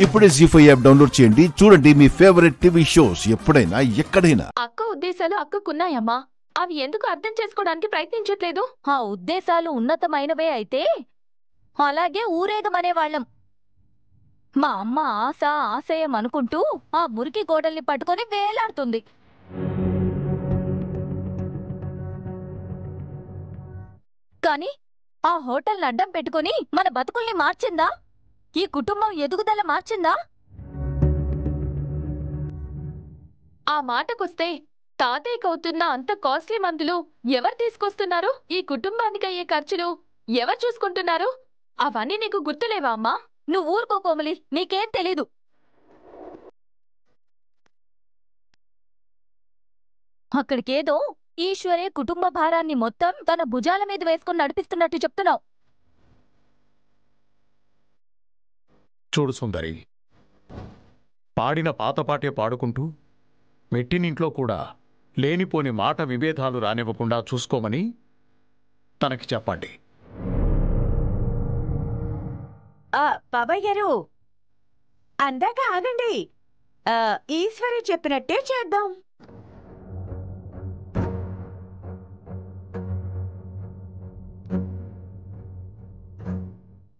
ఇప్పుడే జీ5 app download చేయండి. చూడండి మీ ఫేవరెట్ టీవీ షోస్ ఎప్పుడైనా ఎక్కడైనా. అక్క ఉద్దేశాలు అక్కకున్నాయమ్మా. అవి ఎందుకు అర్థం చేసుకోవడానికి ప్రయత్నించట్లేదు? ఆ ఉద్దేశాలు ఉన్నతమైనవే అయితే అలాగే ఊరేగమనేవాళ్ళం. మా అమ్మ ఆశ ఆశయం అనుకుంటూ ఆ మురికి గోడల్ని పట్టుకొని వేలాడుతుంది. కానీ ఆ హోటల్ని అడ్డం పెట్టుకుని మన బతుకుల్ని మార్చిందా? ఈ కుటుంబం ఎదుగుదల మార్చిందా? ఆ మాటకొస్తే తాతయ్యకవుతున్న అంత కాస్ట్లీ మందులు ఎవరు తీసుకొస్తున్నారు? ఈ కుటుంబానికి అయ్యే ఖర్చులు ఎవరు చూసుకుంటున్నారు? అవన్నీ నీకు గుర్తులేవా అమ్మా? నువ్వు ఊరుకో కోమలి, నీకేం తెలీదు. అక్కడికేదో ఈశ్వరే కుటుంబ భారాన్ని మొత్తం తన భుజాల మీద వేసుకుని నడిపిస్తున్నట్టు చెప్తున్నావు. చూడు సుందరి, పాడిన పాతపాటే పాడుకుంటూ మెట్టినింట్లో కూడా లేనిపోని మాట విభేదాలు రానివ్వకుండా చూసుకోమని తనకి చెప్పండి. బాబాయ్ గారు, అందాక ఆగండి. ఈశ్వరి చెప్పినట్టే చేద్దాం.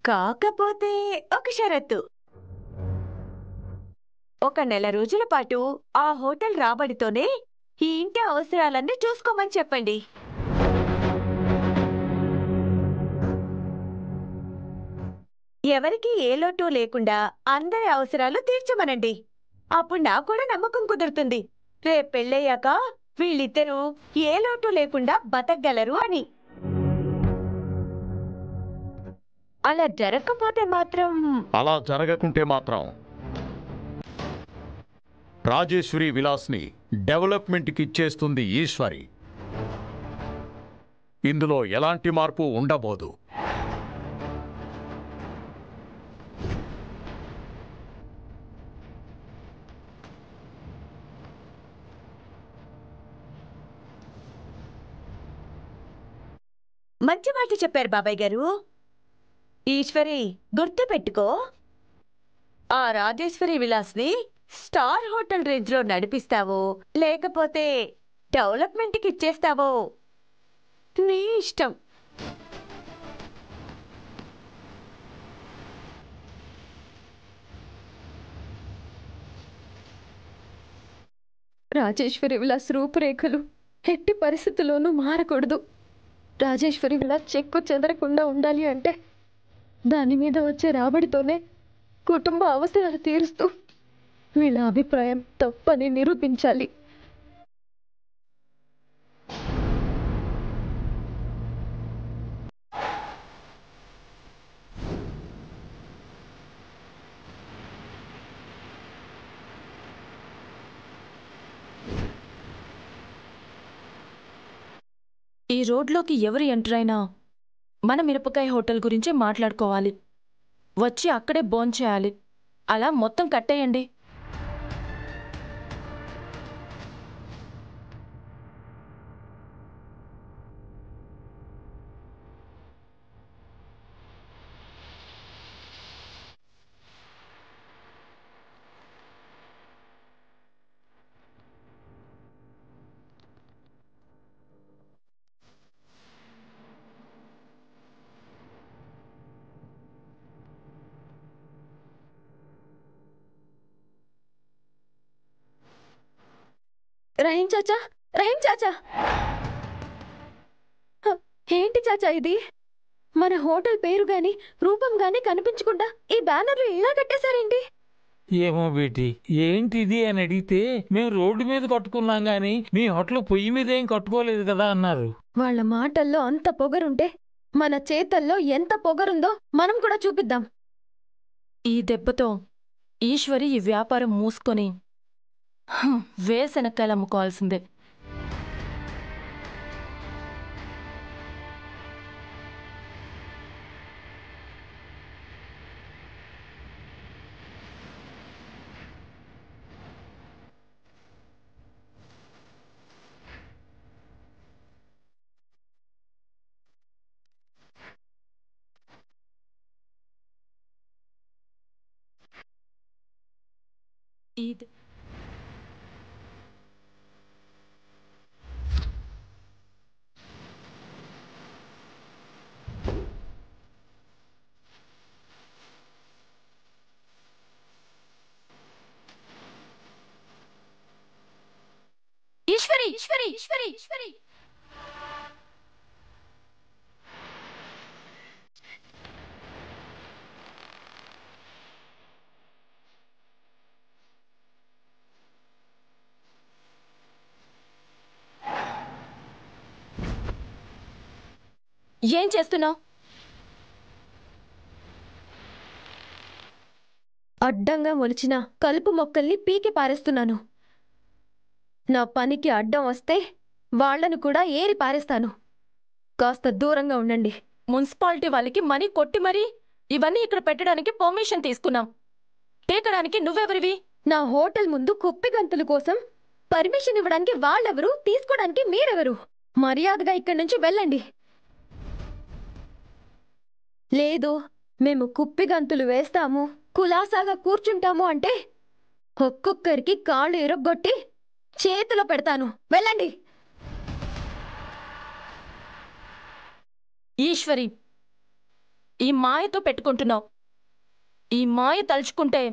కాకపోతే ఒక షరతు. ఒక నెల రోజుల పాటు ఆ హోటల్ రాబడితోనే ఈ ఇంటి అవసరాలన్నీ చూసుకోమని చెప్పండి. ఎవరికి ఏ లోటు లేకుండా అందరి అవసరాలు తీర్చమనండి. అప్పుడు నాకు కూడా నమ్మకం కుదురుతుంది, రేపు పెళ్ళయ్యాక వీళ్ళిద్దరూ ఏ లోటు లేకుండా బతకగలరు అని. అలా జరగకుంటే మాత్రం రాజేశ్వరి విలాస్ని డెవలప్మెంట్కి ఇచ్చేస్తుంది ఈశ్వరి. ఇందులో ఎలాంటి మార్పు ఉండబోదు. మంచి మాట చెప్పారు బాబాయ్ గారు. ఈశ్వరి, గుర్తు పెట్టుకో, ఆ రాజేశ్వరి విలాస్ని స్టార్ హోటల్ రేంజ్ లో నడిపిస్తావో లేకపోతే డెవలప్మెంట్కి ఇచ్చేస్తావో నీ ఇష్టం. రాజేశ్వరి విలాస్ రూపురేఖలు ఎట్టి పరిస్థితుల్లోనూ మారకూడదు. రాజేశ్వరి విలాస్ చెక్కు చెదరకుండా ఉండాలి అంటే దాని మీద వచ్చే రాబడితోనే కుటుంబ అవసరాలు తీరుస్తూ వీళ్ళ అభిప్రాయం తప్పని నిరూపించాలి. ఈ రోడ్లోకి ఎవరు ఎంటర్ అయినా మన మిరపకాయ హోటల్ గురించి మాట్లాడుకోవాలి. వచ్చి అక్కడే భోంచేయాలి. అలా మొత్తం కట్టేయండి. రహీం చాచా, రహీం చాచా, ఏంటి చాచా ఇది? మన హోటల్ పేరు గాని రూపం గాని కనిపించకుండా ఈ బ్యానర్లు ఇలా కట్టేశారేంటి? ఏమో బేటి, ఏంటిది అని అడిగితే మేము రోడ్డు మీద కట్టుకున్నాం గాని మీ హోటల్ పొయ్యి మీద ఏం కట్టుకోలేదు కదా అన్నారు. వాళ్ళ మాటల్లో అంత పొగరుంటే మన చేతల్లో ఎంత పొగరుందో మనం కూడా చూపిద్దాం. ఈ దెబ్బతో ఈశ్వరి ఈ వ్యాపారం మూసుకొని వేసెనక్కాయలు అమ్ముకోవాల్సిందే. ఇది ఈశ్వరి ఈశ్వరి ఈశ్వరి ఈశ్వరి ఏం చేస్తున్నావు? అడ్డంగా మొలిచిన కలుపు మొక్కల్ని పీకి పారేస్తున్నాను. నా పనికి అడ్డం వస్తే వాళ్లను కూడా ఏరి పారేస్తాను. కాస్త దూరంగా ఉండండి. మున్సిపాలిటీ వాళ్ళకి మనీ కొట్టి మరీ ఇవన్నీ ఇక్కడ పెట్టడానికి పర్మిషన్ తీసుకున్నాం. పీకడానికి నువ్వెవరివి? నా హోటల్ ముందు కుప్పి గంతుల కోసం పర్మిషన్ ఇవ్వడానికి వాళ్ళెవరు, తీసుకోవడానికి మీరెవరు? మర్యాదగా ఇక్కడి నుంచి వెళ్ళండి. లేదు, మేము కుప్పిగంతులు వేస్తాము, కులాసాగా కూర్చుంటాము అంటే ఒక్కొక్కరికి కాళ్ళు ఇరగ్గొట్టి చేతిలో పెడతాను. వెళ్ళండి. ఈశ్వరి, ఈ మాయతో పెట్టుకుంటున్నావు. ఈ మాయ తలుచుకుంటే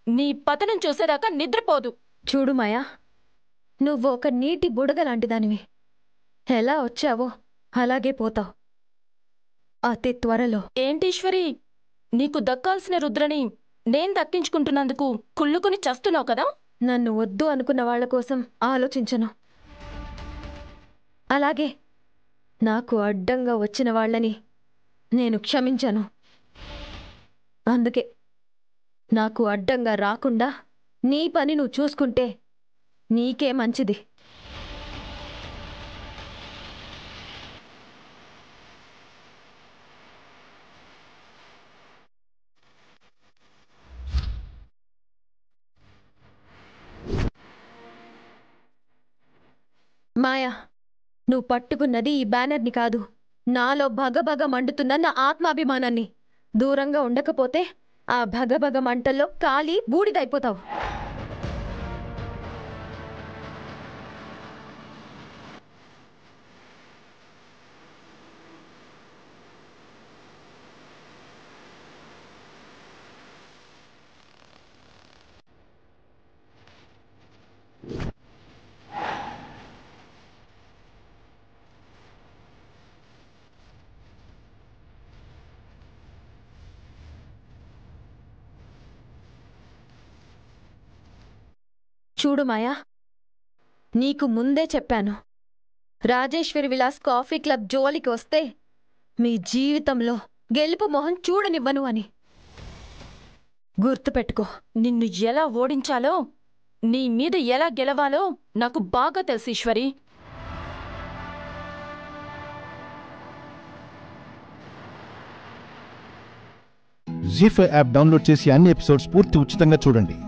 నీ పతనం చూసేదాకా నిద్రపోదు. చూడు మాయా, నువ్వు ఒక నీటి బుడగ లాంటిదానివి. ఎలా వచ్చావో అలాగే పోతావు అతి త్వరలో. ఏంటీశ్వరి, నీకు దక్కాల్సిన రుద్రని నేను దక్కించుకుంటున్నందుకు కుళ్ళుకుని చస్తున్నావు కదా? నన్ను వద్దు అనుకున్న వాళ్ల కోసం ఆలోచించను. అలాగే నాకు అడ్డంగా వచ్చిన వాళ్ళని నేను క్షమించను. అందుకే నాకు అడ్డంగా రాకుండా నీ పని నువ్వు చూసుకుంటే నీకే మంచిది. మాయా, నువ్వు పట్టుకున్నది ఈ బ్యానర్ని కాదు, నాలో భగభగ మండుతున్న నా ఆత్మాభిమానాన్ని. దూరంగా ఉండకపోతే ఆ భగభగ మంటల్లో కాలి బూడిదైపోతావు. చూడు మాయా, నీకు ముందే చెప్పాను, రాజేశ్వరి విలాస్ కాఫీ క్లబ్ జోలికి వస్తే మీ జీవితంలో గెలుపు మొహం చూడనివ్వను అని. గుర్తుపెట్టుకో. నిన్ను ఎలా ఓడించాలో, నీ మీద ఎలా గెలవాలో నాకు బాగా తెలుసు ఈశ్వరి. జీ5 యాప్ డౌన్లోడ్ చేసి అన్ని ఎపిసోడ్స్ పూర్తి ఉచితంగా చూడండి.